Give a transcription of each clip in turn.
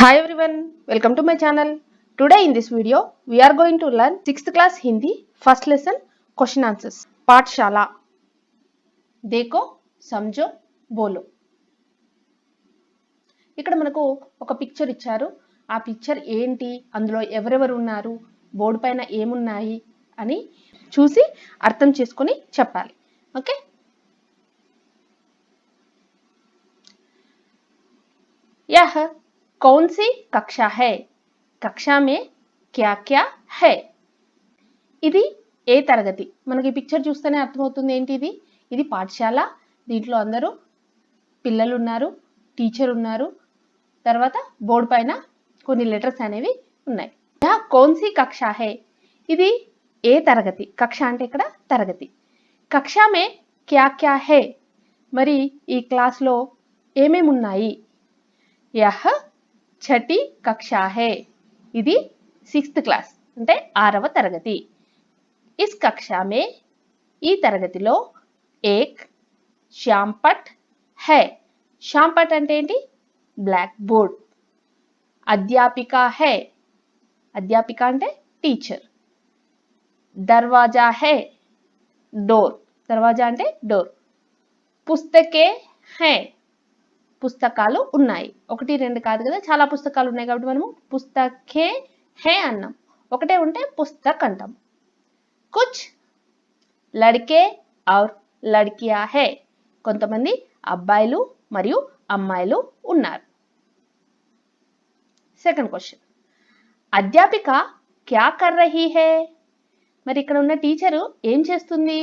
Hi everyone, welcome to my channel. Today in this video, we are going to learn 6th class Hindi first lesson question answers. పాఠశాల देखो समझो बोलो. ఇక్కడ మనకు ఒక picture ఇచ్చారు. ఆ పిక్చర్ ఏంటి, అందులో ఎవరెవరు ఉన్నారు, బోర్డు పైన ఏమున్నాయి అని చూసి అర్థం చేసుకొని చెప్పాలి. ఓకే, यह कौन सी कक्षा है, कक्षा में क्या क्या है. ఇది ఏ తరగతి. మనకి పిక్చర్ చూస్తేనే అర్థమవుతుంది ఏంటి ఇది. ఇది పాఠశాల. దీంట్లో అందరూ పిల్లలు ఉన్నారు, టీచర్ ఉన్నారు, తర్వాత బోర్డు పైన కొన్ని లెటర్స్ అనేవి ఉన్నాయి. యా కౌన్సీ కక్షా హై, ఇది ఏ తరగతి. కక్ష అంటే ఇక్కడ తరగతి. కక్షా మే క్యా క్యా హై, మరి ఈ క్లాస్లో ఏమేమి ఉన్నాయి. యహ్ ఛఠి కక్షా హై, ఇది 6th క్లాస్ అంటే 6వ తరగతి. इस कक्षा में ఈ తరగతిలో एक श्यामपट है. श्यामपट అంటే ఏంటి, బ్లాక్ బోర్డ్. అధ్యాపిక है, అధ్యాపిక అంటే టీచర్. దర్వాజా है, డోర్. దర్వాజా అంటే డోర్. పుస్తకే है, పుస్తకాలు ఉన్నాయి. 1 2 కాదు కదా, చాలా పుస్తకాలు ఉన్నాయి కాబట్టి మనము పుస్తకే है అన్నాం. ఒకటే ఉంటే పుస్తక్ అంటాం. कुछ लड़के और लड़कियां है, కొంతమంది అబ్బాయిలు మరియు అమ్మాయిలు ఉన్నారు. సెకండ్ క్వశ్చన్, అధ్యాపిక క్యా కర్ రహీ హై, మరి ఇక్కడ ఉన్న టీచరు ఏం చేస్తుంది.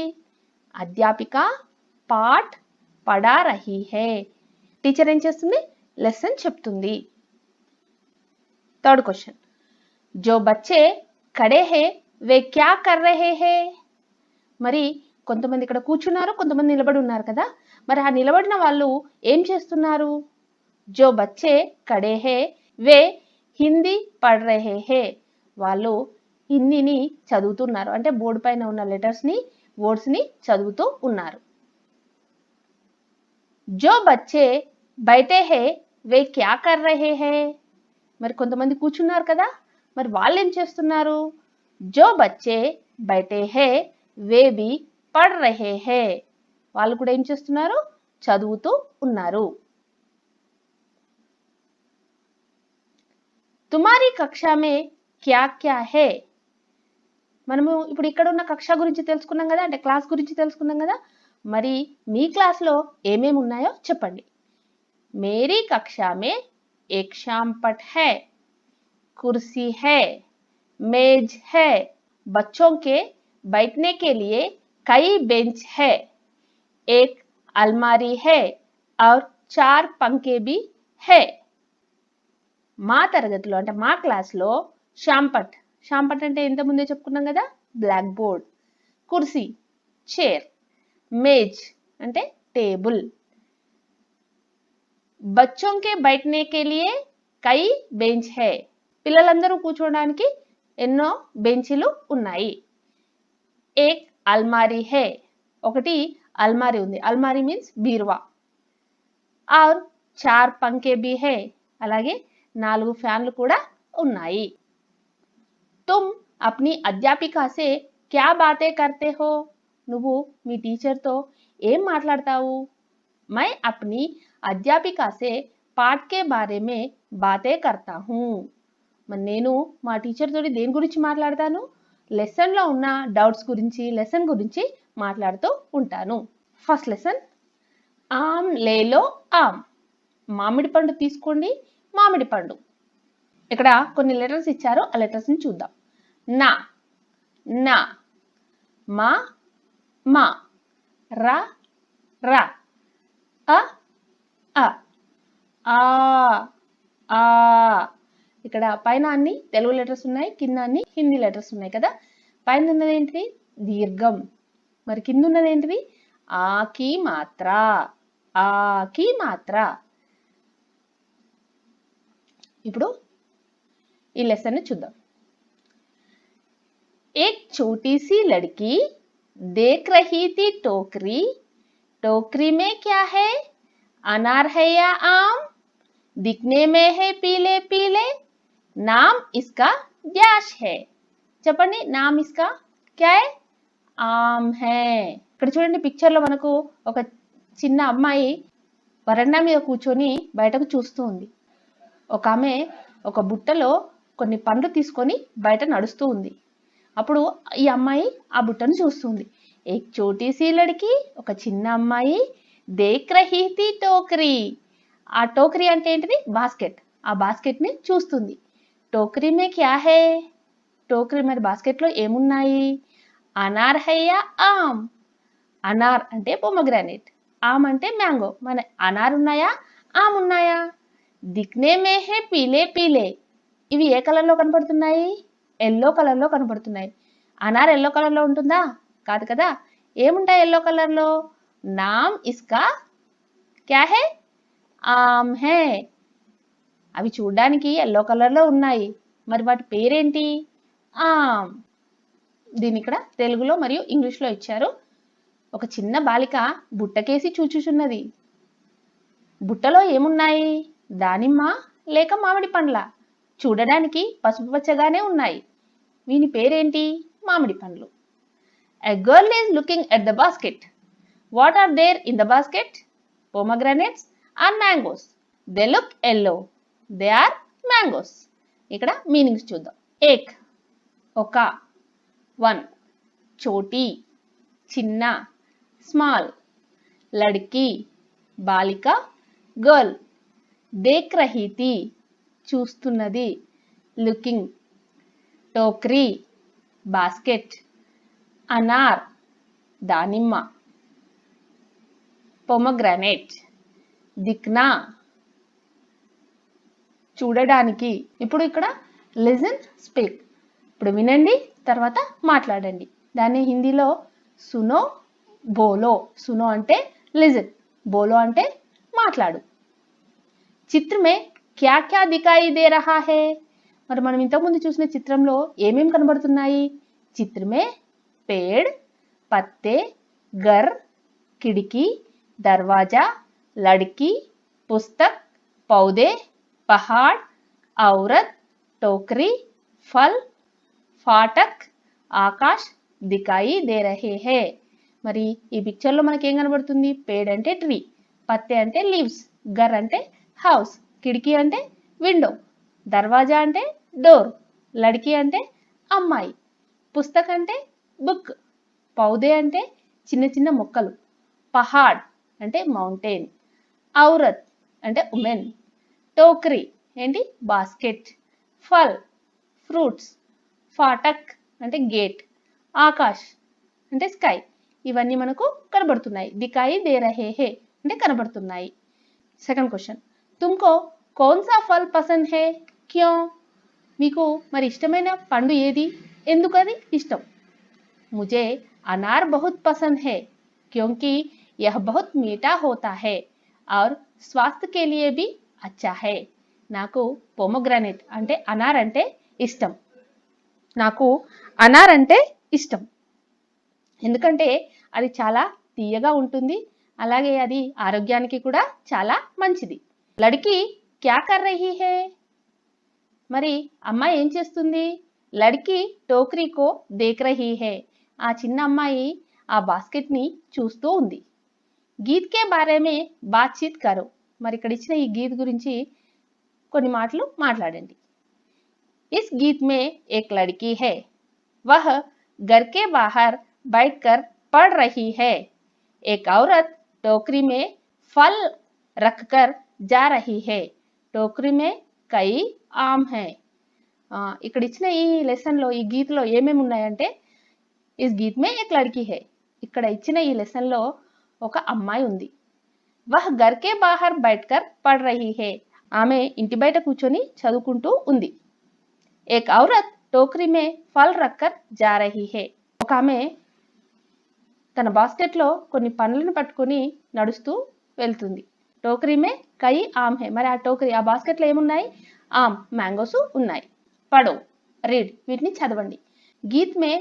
అధ్యాపిక పాఠ్ పడా రహీ హై, టీచర్ ఏం చేస్తుంది, లెసన్ చెప్తుంది. థర్డ్ క్వశ్చన్, జో బచ్చే ఖడే హై వే క్యా కర్ రహే హై, మరి కొంతమంది ఇక్కడ కూర్చున్నారు, కొంతమంది నిలబడి ఉన్నారు కదా, మరి ఆ నిలబడిన వాళ్ళు ఏం చేస్తున్నారు. జో బచ్చే ఖడే హై వే హిందీ పఢ్ రహే హై, వాళ్ళు హిందీని చదువుతున్నారు, అంటే బోర్డు పైన ఉన్న లెటర్స్ని వర్డ్స్ని చదువుతూ ఉన్నారు. జో బచ్చే బైఠే హై వే క్యా కర్ రహే హై, మరి కొంతమంది కూర్చున్నారు కదా, మరి వాళ్ళు ఏం చేస్తున్నారు. जो बच्चे बैठे हैं वे भी पढ़ रहे हैं, వాళ్ళు కూడా ఏం చేస్తున్నారు, చదువుతూ ఉన్నారు. तुम्हारी कक्षा में क्या क्या है, మనము ఇప్పుడు ఇక్కడ ఉన్న కక్ష గురించి తెలుసుకున్నాం కదా, అంటే క్లాస్ గురించి తెలుసుకున్నాం కదా, మరి మీ క్లాస్లో ఏమేమి ఉన్నాయో చెప్పండి. मेरी कक्षा में एक श्यामपट है, कुर्सी है, मेज है, बच्चों के बैठने के लिए कई बेंच है, एक अलमारी है और 4 पंखे भी है. మా తరగతిలో అంటే మా క్లాస్లో శ్యామపట్, శ్యామపట్ అంటే ఇంత ముందే చెప్పుకున్నాం కదా, బ్లాక్ బోర్డ్. కుర్సీ చైర్, మేజ్ అంటే టేబుల్, బచ్చోं के बैठने के लिए कई बेंच है, పిల్లలందరూ కూర్చోడానికి ఎన్నో బెంచీలు ఉన్నాయి. ఏక్ అల్మారీ హే, ఒకటి అల్మారీ ఉంది. అల్మారీ మీన్స్ బీరువా. और 4 पंखे भी है, అలాగే 4 ఫ్యాన్లు కూడా ఉన్నాయి. तुम अपनी अध्यापिका से क्या बातें करते हो, నువ్వు మీ టీచర్తో ఏం మాట్లాడతావు. मैं अपनी अध्यापिका से पाठ के बारे में बातें करता हूँ, మరి నేను మా టీచర్ తోటి దేని గురించి మాట్లాడతాను, లెసన్లో ఉన్న డౌట్స్ గురించి, లెసన్ గురించి మాట్లాడుతూ ఉంటాను. ఫస్ట్ లెసన్, ఆమ్ లేలో ఆమ్, మామిడి పండు తీసుకోండి, మామిడి పండు. ఇక్కడ కొన్ని లెటర్స్ ఇచ్చారు, ఆ లెటర్స్ని చూద్దాం. నా, నా, మా, మా, రా, రా, అ, అ, ఆ, ఆ. ఇక్కడ పైన అన్ని తెలుగు లెటర్స్ ఉన్నాయి, కింద అన్ని హిందీ లెటర్స్ ఉన్నాయి కదా. పైన ఉన్నది ఏంటిది, దీర్ఘం. మరి కింద ఉన్నది ఏంటిది, ఆకి మాత్ర, ఆకి మాత్ర. ఇప్పుడు ఈ లెసన్ చూద్దాం. एक छोटी सी लड़की देख रही थी टोकरी, टोकरी में क्या है, अनार है या आम, दिखने में है पीले पीले नाम इसका డ్యాష్ है చెప్పండి నామ్ ఇస్కా క్యా హై ఆమ్ హై ఇక్కడ చూడండి పిక్చర్ లో మనకు ఒక చిన్న అమ్మాయి వరండా మీద కూర్చొని బయటకు చూస్తూ ఉంది ఒక ఆమె ఒక బుట్టలో కొన్ని పండ్లు తీసుకొని బయట నడుస్తూ ఉంది అప్పుడు ఈ అమ్మాయి ఆ బుట్టను చూస్తుంది ఏక్ చోటీ సీ లడ్కి ఒక చిన్న అమ్మాయి దేఖ్ రహీ థీ టోకరీ ఆ టోకరీ అంటే ఏంటిది బాస్కెట్ ఆ బాస్కెట్ ని చూస్తుంది టోకరీ మే క్యా హై టోకరీ మరి బాస్కెట్ లో ఏమున్నాయి అనార్ హై యా ఆమ్ అనార్ అంటే పొమగ్రానేట్ ఆమ్ అంటే మ్యాంగో మన అనార్ ఉన్నాయా ఆమ్ ఉన్నాయా దిక్నే మే హై పీలే పీలే ఇవి ఏ కలర్ లో కనపడుతున్నాయి ఎల్లో కలర్ లో కనపడుతున్నాయి అనార్ ఎల్లో కలర్ లో ఉంటుందా కాదు కదా ఏముంటాయి ఎల్లో కలర్ లో నామ్ ఇస్కా క్యా హై ఆమ్ హై అవి చూడడానికి ఎల్లో కలర్ లో ఉన్నాయి మరి వాటి పేరేంటి ఆమ్ దీని ఇక్కడ తెలుగులో మరియు ఇంగ్లీష్ లో ఇచ్చారు ఒక చిన్న బాలిక బుట్టకేసి చూచుచున్నది బుట్టలో ఏమున్నాయి దానిమ్మ లేక మామిడి పండ్ల చూడడానికి పసుపు పచ్చగానే ఉన్నాయి వీని పేరేంటి మామిడి పండ్లు A girl is looking at the basket. What are there in the basket? Pomegranates and mangoes. They look yellow. They are mangoes. ఇక్కడ మీనింగ్స్ చూద్దాం ఏక్ ఒక వన్ చోటీ చిన్న స్మాల్ లడ్కి బాలిక గర్ల్ దేఖ్ రహీ థీ చూస్తున్నది లుకింగ్ టోక్రీ బాస్కెట్ అనార్ దానిమ్మ పొమగ్రానేట్ దిక్నా చూడడానికి ఇప్పుడు ఇక్కడ లిజన్ స్పీక్ ఇప్పుడు వినండి తర్వాత మాట్లాడండి దాన్ని హిందీలో సునో బోలో సునో అంటే లిజన్ బోలో అంటే మాట్లాడు చిత్ర మే క్యా క్యా దికాయి దే రహా హై మరి మనం ఇంతకుముందు చూసిన చిత్రంలో ఏమేం కనబడుతున్నాయి చిత్రమే पेड़ पत्ते घर खिड़की दरवाजा लड़की पुस्तक पौधे पहाड़ औरत टोकरी फल फाटक आकाश दिखाई दे रहे हैं మరి ఈ పిక్చర్ లో మనకి ఏం కనబడుతుంది పేడ్ అంటే ట్రీ పత్తే అంటే లీవ్స్ గర్ అంటే హౌస్ కిటికీ అంటే విండో దర్వాజా అంటే డోర్ లడ్కి అంటే అమ్మాయి పుస్తక్ అంటే బుక్ పౌదే అంటే చిన్న చిన్న మొక్కలు పహాడ్ అంటే మౌంటైన్ ఔరత్ అంటే ఉమెన్ టోకరీ ఏంటి బాస్కెట్ ఫల్ ఫ్రూట్స్ ఫాటక్ అంటే గేట్ ఆకాష్ అంటే స్కై ఇవన్నీ మనకు కనబడుతున్నాయి దికాయి దే రహే హే అంటే కనబడుతున్నాయి సెకండ్ క్వశ్చన్ తుమ్కో కౌన్ సా ఫల్ పసంద్ హే క్యో మీకు మరి ఇష్టమైన పండు ఏది ఎందుకది ఇష్టం मुझे अनार बहुत पसंद है क्योंकि यह बहुत मीठा होता है और स्वास्थ्य के लिए भी अच्छा है నాకు పొమగ్రానేట్ అంటే అనార్ అంటే ఇష్టం నాకు అనార్ అంటే ఇష్టం ఎందుకంటే అది చాలా తీయగా ఉంటుంది అలాగే అది ఆరోగ్యానికి కూడా చాలా మంచిది లడ్కి క్యా కర్ రహీ హై మరి అమ్మాయి ఏం చేస్తుంది లడ్కి టోకరీ కో దేఖ్ రహీ హై ఆ చిన్న అమ్మాయి ఆ బాస్కెట్ ని చూస్తూ ఉంది గీత్ కే బారే మే బాత్చీత్ కరో మరి ఇక్కడ ఇచ్చిన ఈ గీత్ గురించి కొన్ని మాటలు మాట్లాడండి इस गीत में एक लड़की है वह घर के बाहर बैठकर पढ़ रही है एक औरत टोकरी में फल रखकर जा रही है टोकरी में कई आम है ఇక్కడ ఇచ్చిన ఈ లెసన్ లో ఈ గీత్ లో ఏమేమి ఉన్నాయంటే इस गीत में एक लड़की है ఇక్కడ ఇచ్చిన ఈ లెసన్ లో ఒక అమ్మాయి ఉంది वह घर के बाहर बैठकर पढ़ रही है ఆమె ఇంటి బయట కూర్చొని చదువుకుంటూ ఉంది एक औरत टोकरी में फल रखकर जा रही है ఒక ఆమె తన బాస్కెట్ లో కొన్ని పండ్లను పట్టుకొని నడుస్తూ వెళ్తుంది టోకరీ మే కై ఆమ్ హై మరి ఆ టోకరీ ఆ బాస్కెట్ లో ఏమున్నాయి ఆమ్ మ్యాంగోస్ ఉన్నాయి పడో రీడ్ వీటిని చదవండి గీత్ మే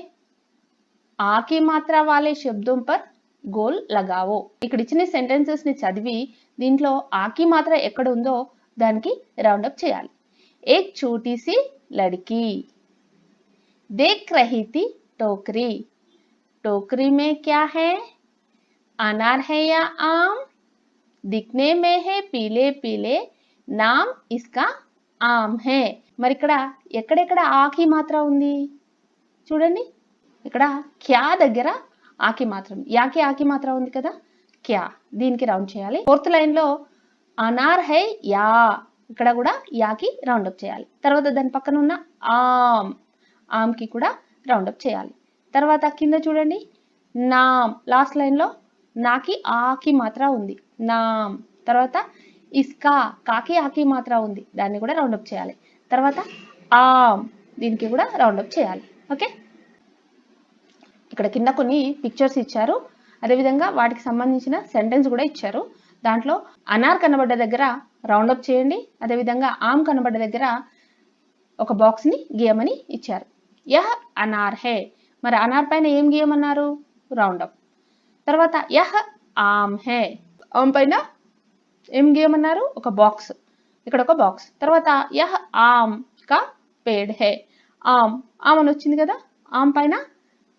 ఆకి మాత్ర వాలే శబ్దం పర్ గోల్ లగావో ఇక్కడ ఇచ్చిన సెంటెన్సెస్ ని చదివి దీంట్లో ఆకి మాత్ర ఎక్కడ ఉందో దానికి రౌండ్ అప్ చేయాలి. एक छोटी सी लड़की देख रही थी टोकरी, टोकरी में क्या है, अनार है या आम, दिखने में है पीले पीले, नाम इसका आम है. మరి ఇక్కడ ఎక్కడెక్కడ ఆకి మాత్ర ఉంది చూడండి. ఇక్కడ క్యా దగ్గర ఆకి మాత్రం, యాకి ఆకి మాత్ర ఉంది కదా, క్యా, దీనికి రౌండ్ చేయాలి. ఫోర్త్ లైన్ లో అనార్ హై యా, ఇక్కడ కూడా యాకి రౌండ్ అప్ చేయాలి. తర్వాత దాని పక్కన ఉన్న ఆమ్, ఆమ్కి కూడా రౌండ్ అప్ చేయాలి. తర్వాత కింద చూడండి నామ్, లాస్ట్ లైన్ లో నాకి ఆకి మాత్ర ఉంది, నామ్. తర్వాత ఇస్కా, కాకి ఆకి మాత్ర ఉంది, దాన్ని కూడా రౌండ్ అప్ చేయాలి. తర్వాత ఆమ్, దీనికి కూడా రౌండ్ అప్ చేయాలి. ఓకే, ఇక్కడ కింద కొన్ని పిక్చర్స్ ఇచ్చారు, అదేవిధంగా వాటికి సంబంధించిన సెంటెన్స్ కూడా ఇచ్చారు. దాంట్లో అనార్ కనబడ్డ దగ్గర రౌండ్ అప్ చేయండి, అదేవిధంగా ఆమ్ కనబడ్డ దగ్గర ఒక బాక్స్ ని గీయమని ఇచ్చారు. యహ్ అనార్ హే, మరి అనార్ పైన ఏం గీయమన్నారు, రౌండ్ అప్. తర్వాత యహ్ ఆమ్ హే, ఆమ్ పైన ఏం గీయమన్నారు, ఒక బాక్స్, ఇక్కడ ఒక బాక్స్. తర్వాత యహ్ ఆమ్ కా పేడ్ హే, ఆమ్, ఆమ్ అని వచ్చింది కదా, ఆమ్ పైన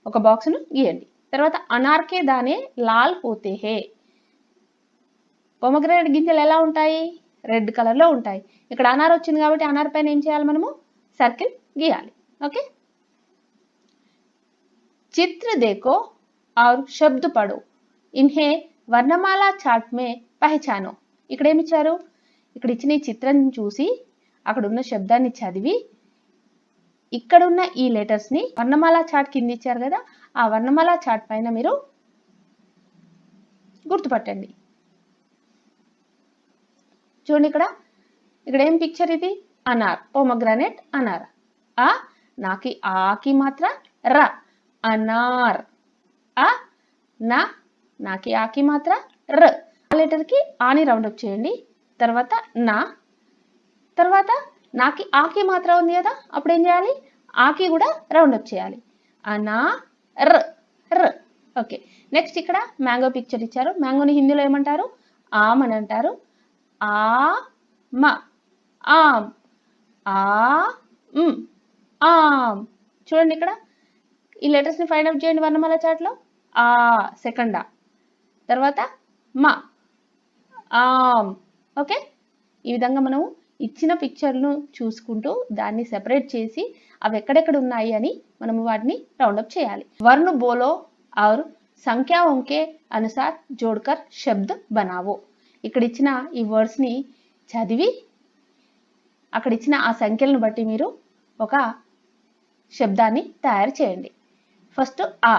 ఒక బాక్స్ ను గీయండి. తర్వాత అనార్ కే దానే లాల్ హోతే హే, పొమగ్రానేట్ గింజలు ఎలా ఉంటాయి, రెడ్ కలర్ లో ఉంటాయి. ఇక్కడ అనార్ వచ్చింది కాబట్టి అనార్ పైన ఏం చేయాలి, మనము సర్కిల్ గీయాలి. ఓకే, చిత్ర దేఖో और शब्द पढ़ो, इन्हें వర్ణమాల చార్ట్ మే పహచానో. ఇక్కడ ఏమి ఇచ్చారు, ఇక్కడ ఇచ్చిన ఈ చిత్రం చూసి అక్కడ ఉన్న శబ్దాన్ని చదివి ఇక్కడ ఉన్న ఈ లెటర్స్ ని వర్ణమాల చార్ట్ కింద ఇచ్చారు కదా, ఆ వర్ణమాల చార్ట్ పైన మీరు గుర్తుపట్టండి. చూడండి ఇక్కడ ఏం పిక్చర్ ఇది, అనార్, పోమగ్రానేట్ అనార్. ఆ నాకి ఆకి మాత్ర ర, అనార్. ఆ నా, నాకి ఆకి మాత్ర ర, ఆ లెటర్ కి ఆని రౌండ్ అప్ చేయండి. తర్వాత నా, తర్వాత నాకి ఆకి మాత్ర ఉంది కదా, అప్పుడు ఏం చేయాలి, ఆకి కూడా రౌండ్ అప్ చేయాలి, అనా ర, ర. ఓకే, నెక్స్ట్ ఇక్కడ మ్యాంగో పిక్చర్ ఇచ్చారు. మ్యాంగోని హిందీలో ఏమంటారు, ఆమ్ అని అంటారు. ఆ మ, ఆమ్, ఆ ఆమ్. చూడండి ఇక్కడ ఈ లెటర్స్ ని ఫైండ్ అవుట్ చేయండి వర్ణమాల చార్ట్ లో. ఆ సెకండ్ ఆ, తర్వాత మ, ఆమ్. ఓకే, ఈ విధంగా మనము ఇచ్చిన పిక్చర్ను చూసుకుంటూ దాన్ని సెపరేట్ చేసి అవి ఎక్కడెక్కడ ఉన్నాయి అని మనము వాటిని రౌండప్ చేయాలి. వర్ణ బోలో और సంఖ్యాओं के अनुसार जोड़कर शब्द बनाओ. ఇక్కడ ఇచ్చిన ఈ వర్డ్స్ ని చదివి అక్కడ ఇచ్చిన ఆ సంఖ్యలను బట్టి మీరు ఒక శబ్దాన్ని తయారు చేయండి. ఫస్ట్ ఆ,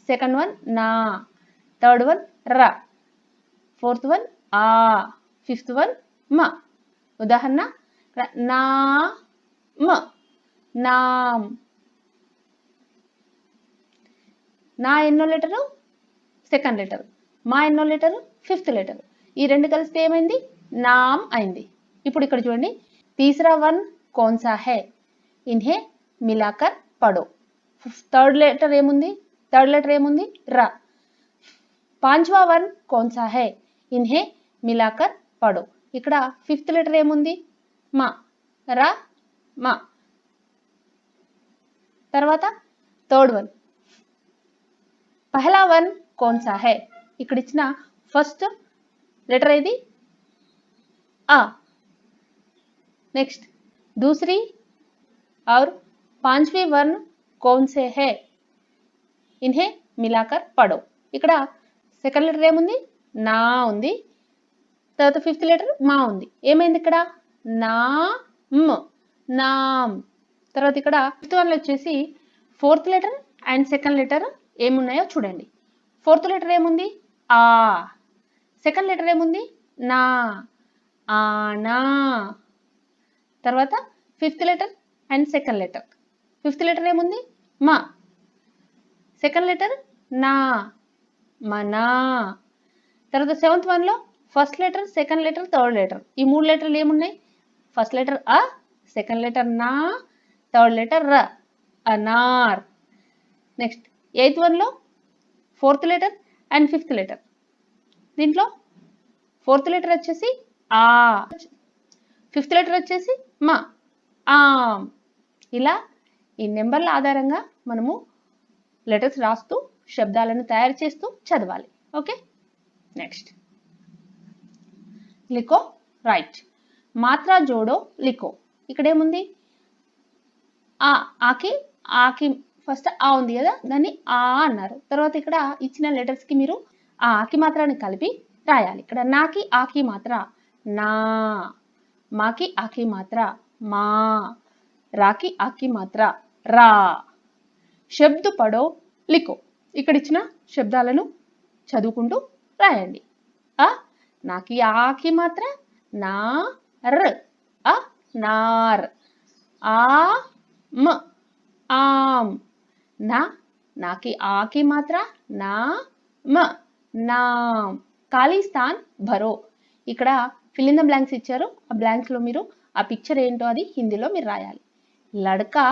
సెకండ్ వన్ నా, థర్డ్ వన్ ర, ఫోర్త్ వన్ ఆ, ఫిఫ్త్ వన్ మ. ఉదాహరణ నా మ, నామ్. నా ఎన్నో లెటరు, సెకండ్ లెటర్. మా ఎన్నో లెటరు, ఫిఫ్త్ లెటర్. ఈ రెండు కలిస్తే ఏమైంది, నామ్ అయింది. ఇప్పుడు ఇక్కడ చూడండి, తీసరా వన్ కౌన్సా హై, ఇన్హే మిలాకర్ పడో. థర్డ్ లెటర్ ఏముంది, థర్డ్ లెటర్ ఏముంది, ర. పాంచ్వా వన్ కౌన్సా హై, ఇన్హే మిలాకర్ పడో. ఇక్కడ ఫిఫ్త్ లెటర్ ఏముంది, మా, ర, మా. తర్వాత థర్డ్ వన్, పహలా వన్ కౌన్సా హై, ఇక్కడ ఇచ్చిన ఫస్ట్ లెటర్ ఏది, ఆ. నెక్స్ట్ दूसरी और पांचवी वर्ण कौन से है, इन्हें मिलाकर पढ़ो. ఇక్కడ సెకండ్ లెటర్ ఏముంది, నా ఉంది, తర్వాత ఫిఫ్త్ లెటర్ మా ఉంది. ఏమైంది ఇక్కడ, నా మ్, నామ్. తర్వాత ఇక్కడ ఫిఫ్త్ వన్ వచ్చేసి fourth letter and second letter ఏమున్నాయో చూడండి. ఫోర్త్ లెటర్ ఏముంది, ఆ. సెకండ్ లెటర్ ఏముంది, నా, ఆనా. తర్వాత fifth letter and second letter. Fifth letter ఏముంది, మా. సెకండ్ లెటర్ నా, మనా. తర్వాత సెవెంత్ వన్ లో first letter, second letter, third letter. ఈ మూడు లెటర్లు ఏమున్నాయి, ఫస్ట్ లెటర్ అ, సెకండ్ లెటర్ నా, థర్డ్ లెటర్ ర, అనార్. నెక్స్ట్ ఎయిత్ వన్ లో fourth letter and fifth letter. దీంట్లో ఫోర్త్ లెటర్ వచ్చేసి ఆ, ఫిఫ్త్ లెటర్ వచ్చేసి మా, ఆమ్. ఇలా ఈ నెంబర్ల ఆధారంగా మనము లెటర్స్ రాస్తూ శబ్దాలను తయారు చేస్తూ చదవాలి. ఓకే, నెక్స్ట్ లిఖో, రైట్. మాత్రా జోడో లిఖో. ఇక్కడ ఏముంది? ఆకి ఫస్ట్ ఆ ఉంది కదా, దాన్ని ఆ అన్నారు. తర్వాత ఇక్కడ ఇచ్చిన లెటర్స్ కి మీరు ఆ ఆకి మాత్రాన్ని కలిపి రాయాలి. ఇక్కడ నాకి ఆకి మాత్ర నా, మాకి ఆకి మాత్ర మా, రాకి ఆకి మాత్ర రా. శబ్ద పడో లిఖో. ఇక్కడ ఇచ్చిన శబ్దాలను చదువుకుంటూ రాయండి. నాకి ఆకి మాత్ర నా ర్, నార్. ఆమ్. నాకి ఆకి మాత్ర నా మ, నామ్. ఖాళీ స్థాన్ భరో. ఇక్కడ ఫిల్ ఇన్ ద బ్లాంక్స్ ఇచ్చారు. ఆ బ్లాంక్స్ లో మీరు ఆ పిక్చర్ ఏంటో అది హిందీలో మీరు రాయాలి. లడ్కా,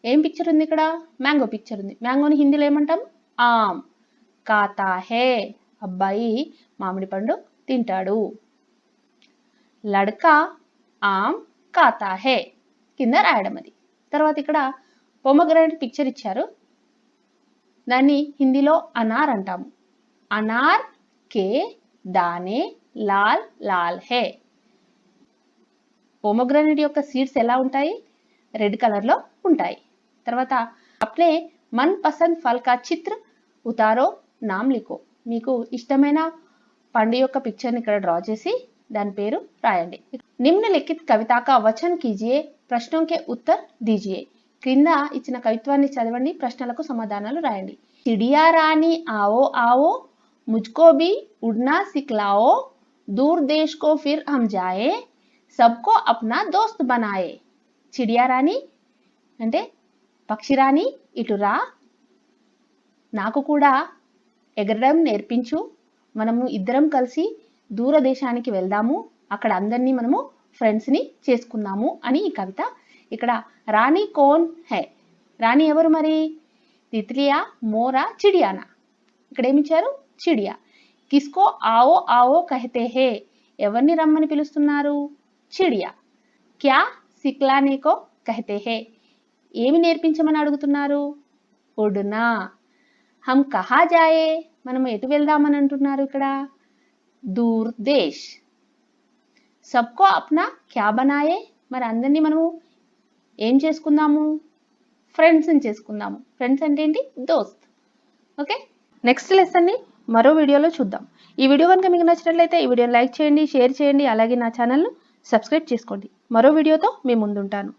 ఏం పిక్చర్ ఉంది ఇక్కడ? మ్యాంగో పిక్చర్ ఉంది. మ్యాంగోని హిందీలో ఏమంటాం? ఆమ్. ఖాతా హే, అబ్బాయి మామిడి పండు తింటాడు. లడ్కా ఆమ్ ఖాతా హే, కింద రాయడం అది. తర్వాత ఇక్కడ పొమగ్రానేట్ పిక్చర్ ఇచ్చారు. దాన్ని హిందీలో అనార్ అంటాము. అనార్ కే దానే లాల్ లాల్ హే. పొమగ్రానేట్ యొక్క సీడ్స్ ఎలా ఉంటాయి? రెడ్ కలర్ లో ఉంటాయి. తర్వాత అప్నే మన్ పసంద్ ఫల్ కా చిత్ర ఉతారో నామ్ లిఖో. మీకు ఇష్టమైన పండు యొక్క పిక్చర్ని ఇక్కడ డ్రా చేసి దాని పేరు రాయండి. నిమ్నలిఖిత్ కవితా కా వచన్ కీజియే, ప్రశ్నోं के उत्तर दीजिए. క్రింద ఇచ్చిన కవిత్వాన్ని చదవండి, ప్రశ్నలకు సమాధానాలు రాయండి. చిడియా రాణి आओ आओ, मुझको भी उड़ना सिखलाओ, दूर देश को फिर हम जाए, सबको अपना दोस्त बनाए. చిడియా రాణి అంటే పక్షిరాణి, ఇటురా, నాకు కూడా ఎగరడం నేర్పించు, మనము ఇద్దరం కలిసి దూరదేశానికి వెళ్దాము, అక్కడ అందరినీ మనము ఫ్రెండ్స్ని చేసుకుందాము అని ఈ కవిత. ఇక్కడ రాణి కోన్ హై, రాణి ఎవరు మరి? తిత్లియా, మోరా, చిడియానా. ఇక్కడ ఏమిచ్చారు? చిడియా. కిస్కో ఆవో ఆవో కహతే హే, ఎవరిని రమ్మని పిలుస్తున్నారు? చిడియా. క్యా సిక్లానేకో కహతే హే, ఏమి నేర్పించమని అడుగుతున్నారు? ఉడ్నా. హమ్ కహా జాయే, మనము ఎటు వెళ్దామని అంటున్నారు ఇక్కడ? దూర్ దేశ్. సబ్కో అప్నా క్యా బనాయే, మరి అందరినీ మనము ఏం చేసుకుందాము? ఫ్రెండ్స్ని చేసుకుందాము. ఫ్రెండ్స్ అంటే ఏంటి? దోస్త్. ఓకే, నెక్స్ట్ లెసన్ని మరో వీడియోలో చూద్దాం. ఈ వీడియో కనుక మీకు నచ్చినట్లయితే ఈ వీడియోని లైక్ చేయండి, షేర్ చేయండి, అలాగే నా ఛానల్ను సబ్స్క్రైబ్ చేసుకోండి. మరో వీడియోతో మీ ముందుంటాను.